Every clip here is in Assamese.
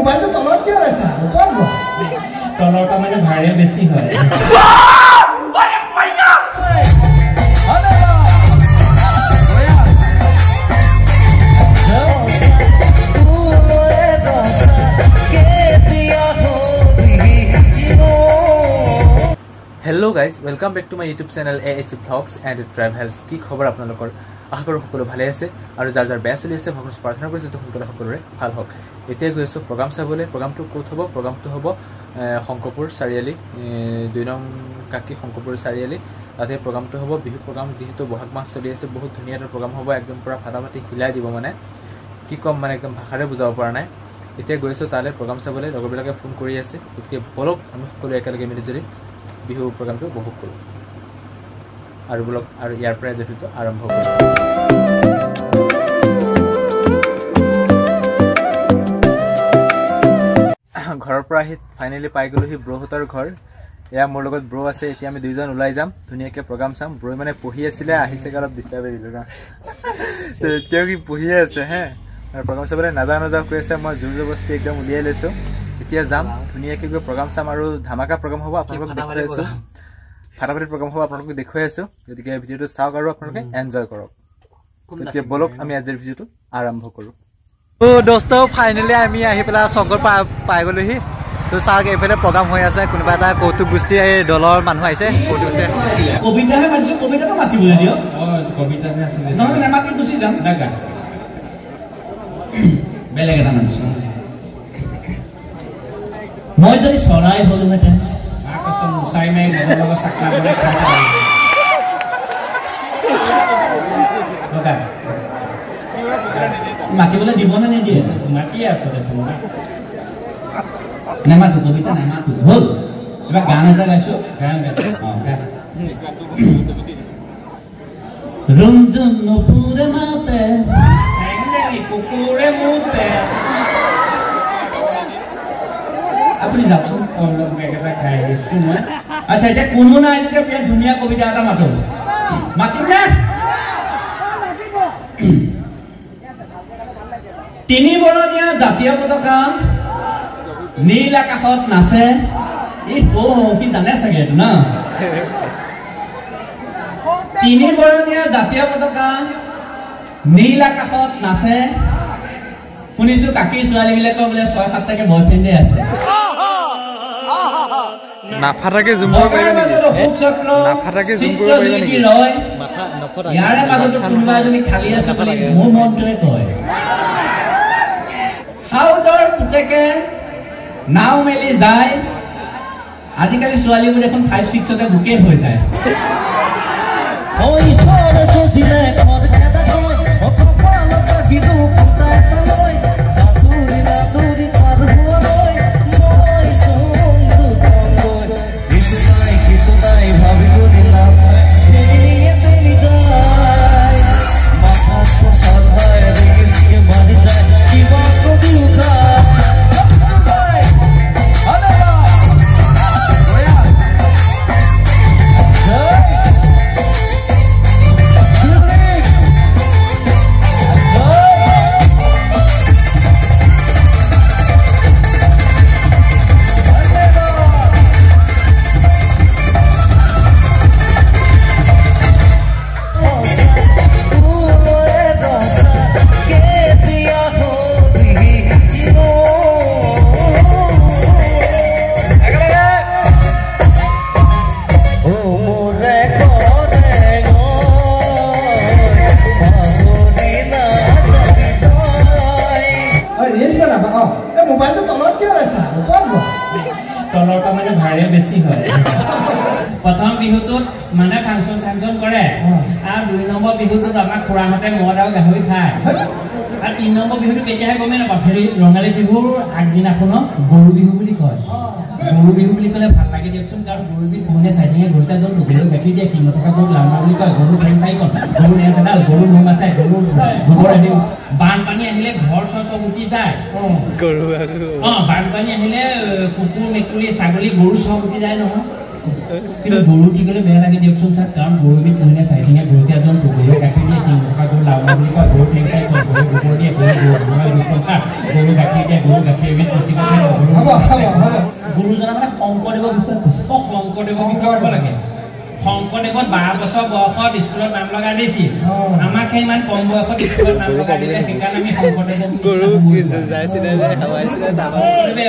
মোবাইলটো তলত কিয় লৈছা ওপৰত লোৱা তলৰটা মানে ভাড়া বেছি হয় Hello guys, welcome back to my YouTube channel AH Vlogs and Travels. কি খবৰ আপোনালোকৰ আশা কৰো সকলো ভালে আছে আৰু যাৰ যাৰ বেয়া চলি আছে ভগৱানক প্ৰাৰ্থনা কৰিছো সকলো সকলোৰে ভাল হওক এতিয়া গৈছো প্ৰগ্ৰাম চাবলৈ প্ৰগ্ৰামটো ক'ত হ'ব প্ৰগ্ৰামটো হ'ব শংকৰপুৰ চাৰিআলি 2 নং কাকি শংকৰপুৰ চাৰিআলি তাতে প্ৰগ্ৰামটো হ'ব বিহু প্ৰগ্ৰাম যেহেতু বহাগ মাহ চলি আছে বহুত ধুনীয়া এটা প্ৰগ্ৰাম হ'ব একদম পুৰা ফাটাফাটি হিলাই দিব মানে কি কম মানে একদম ভাষাৰে বুজাব পৰা নাই এতিয়া গৈছো তালে প্ৰগ্ৰাম চাবলৈ লগৰবিলাকে ফোন কৰি আছে গতিকে বলক আমি সকলো একেলগে মিলি জুলি বিহু প্ৰগ্ৰামটো উপভোগ কৰোঁ আৰু ব্লগ আৰু ইয়াৰ পৰা যেটো আৰম্ভ কৰোঁ ঘৰৰ পৰা আহি ফাইনালি পাই গ'লোহি ব্ৰহতৰ ঘৰ এয়া মোৰ লগত ব্ৰ আছে এতিয়া আমি দুইজন ওলাই যাম ধুনীয়াকে প্ৰগ্ৰাম চাম ব্ৰ মানে পঢ়ি আছিলে আহিছে অলপ ডিষ্টাৰ্ব হৈ দিলো না তেওঁ কি পঢ়ি আছে হে আৰু প্ৰগ্ৰাম চাবলৈ নাজা কৈ আছে মই জোৰ জবস্তি একদম উলিয়াই লৈছো এতিয়া যাম ধুনীয়াকে গৈ প্ৰগ্ৰাম চাম আৰু ধামাকা প্ৰগ্ৰাম হ'ব আপোনালোকক দেখাই আছো ফাটাফাটি প্ৰগ্ৰাম হ'ব আপোনালোকক দেখুৱাই আছো গতিকে ভিডিঅ'টো চাওক আৰু আপোনালোকে এনজয় কৰক এতিয়া বলক আমি আজিৰ ভিডিঅ'টো আৰম্ভ কৰোঁ তো দোস্ত ফাইনালি আমি আহি পেলাই শংকৰ পাই গ'লোহি তো চাওক এইফালে প্ৰগ্ৰাম হৈ আছে কোনোবা এটা কৌতুক গোষ্ঠী দলৰ মানুহ আহিছে কৌতুক আছে কবিতাহে মাতিছো কবিতাটো মাতিবলৈ দিয়ক কবিতাহে আছিলে নহ'লে নামাতি গুচি যাম দাগা বেলেগ এটা মাতিছো মই যদি চৰাই হলোহেঁতেন মুচাই মাৰি মনৰ লগত চাকৰা বনাই খাই মাতিবলৈ দিব নে নিদিয়ে মাতিয়ে আছো দেখোন নেমাতো কবিতা নেমাতো হ'ল এবাৰ গান এটা গাইছো গান ৰঞ্জন নুপুৰে মাতে কুকুৰে মুতে আপুনি যাওকচোন খাই আহিছো মই আচ্ছা এতিয়া কোনো নাই যেতিয়া বিৰাট ধুনীয়া কবিতা এটা মাতো মাতিম নে তিনি বৰণীয়া জাতীয় পতাকা নীল আকাশত নাচে ই কি জানে চাগে এইটো ন তিনি বৰণীয়া জাতীয় পতাকা নীল আকাশত নাচে শুনিছো কাকি ছোৱালীবিলাকৰ বোলে 6-7টাকে বয়ফ্ৰেণ্ডে আছে নাফাটাকে জুম কৰিব পাৰিব নাফাটাকে জুম কৰিব পাৰিব নেকি ৰয় ইয়াৰে মাজতো কোনোবা এজনী খালি আছে বুলি মোৰ মনটোৱে কয় হাউদৰ পুতেকে নাও মেলি যায় আজিকালি ছোৱালীবোৰ দেখোন 5-6তে বুকে হৈ যায় তলৰটা মানে ভাড়া বেছি হয় প্ৰথম বিহুটোত মানে ফাংচন চাংচন কৰে আৰু 2 নম্বৰ বিহুটোত আমাৰ খুৰাহঁতে মদ আৰু গাহৰি খায় আৰু 3 নম্বৰ বিহুটো কেতিয়াহে গমে নাপায় ফেৰি ৰঙালী বিহুৰ আগদিনাখনক গৰু বিহু বুলি কয় গৰু বিহু বুলি ক'লে ভাল লাগে দিয়কচোন কাৰণ গৰু বিহু পোহনে চাইডিঙে ঘূৰিছা য'ত গৰু গাখীৰ দিয়ে শিঙ থকা গৰু লাউনা বুলি কয় গৰু টাইম চাইকল গৰু নেচ এডাল গৰু নোম আছে গৰু গোবৰ আদি বানপানী আহিলে ঘৰ চব উঠি যায় বানপানী আহিলে কুকুৰ মেকুৰী ছাগলী গৰু চব উঠি যায় নহয় কিন্তু গৰু দি গ'লে বেয়া লাগে দিয়কচোন ছাৰ কাৰণ গৰু বিধ পুহিলে চাৰিঠেঙীয়া গৰু যে এজন গৰুৱে গাখীৰ দিয়ে তিন টকা গৰু লাওনা বুলি কয় গৰু ঠেং চাই গৰু গোবৰ দিয়ে গৰু গাখীৰ দিয়ে গৰু গাখীৰ এবিধ পুষ্টিকৰ গুৰুজনা মানে শংকৰদেৱৰ বিষয়ে কৈছে শংকৰদেৱৰ বিষয়ে ক'ব লাগে শংকৰদেৱত 12 বছৰ বয়সত স্কুলত নাম লগাই দিছিল আমাক সেই ইমান কম বয়সত স্কুলত নাম লগাই দিলে সেইকাৰণে আমি শংকৰদেৱক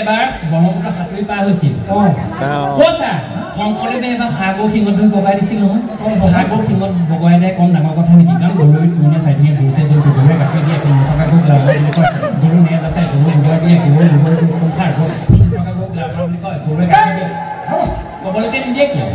এবাৰ ব্ৰহ্মপুত্ৰ সাঁতুৰি পাৰ হৈছিল শংকৰদেৱে এবাৰ সাগৰ শিঙত ধৰি বগাই দিছিল নহয় সাগৰ শিঙত বগাই দিয়ে কম ডাঙৰ কথা নেকি কাৰণ গৰু পুহিলে চাৰিঠেঙীয়া গৰু যে গৰুৱে গাখীৰ দিয়ে 3 টকা গৰু লাওনা বুলি কয় গৰু নেজ আছে গৰু গোবৰ দিয়ে গৰু গোবৰ পঞ্চাৰ 3 টকা গৰু লাওনা বুলি কয় গৰুৱে গাখীৰ দিয়ে ক'বলৈকে নিদিয়ে কিয়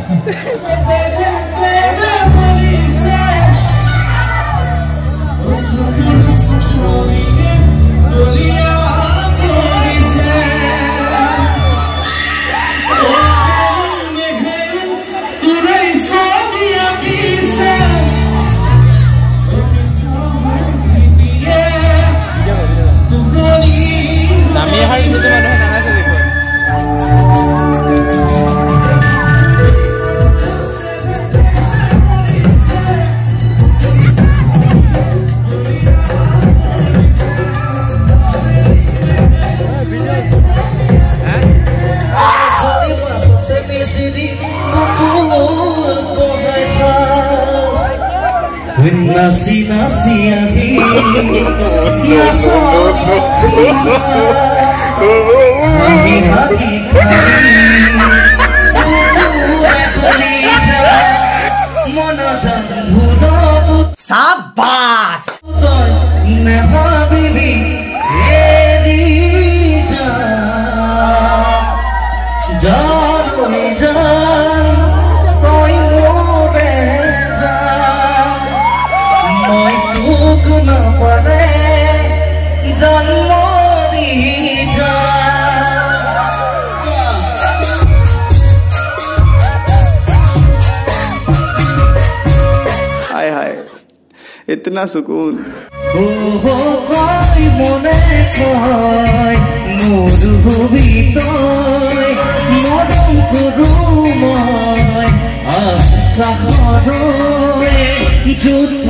nasi nasi adi nasi hagi hagi kali monoton hudot sabas na bibi edi jalo jalo koi mobe moi tuk na pade janmo di ja हाय हाय इतना सुकून ओ हो कोई मने कोई मोर हुबी तोय मोदम करू মই আকাশৰে যুদ্ধ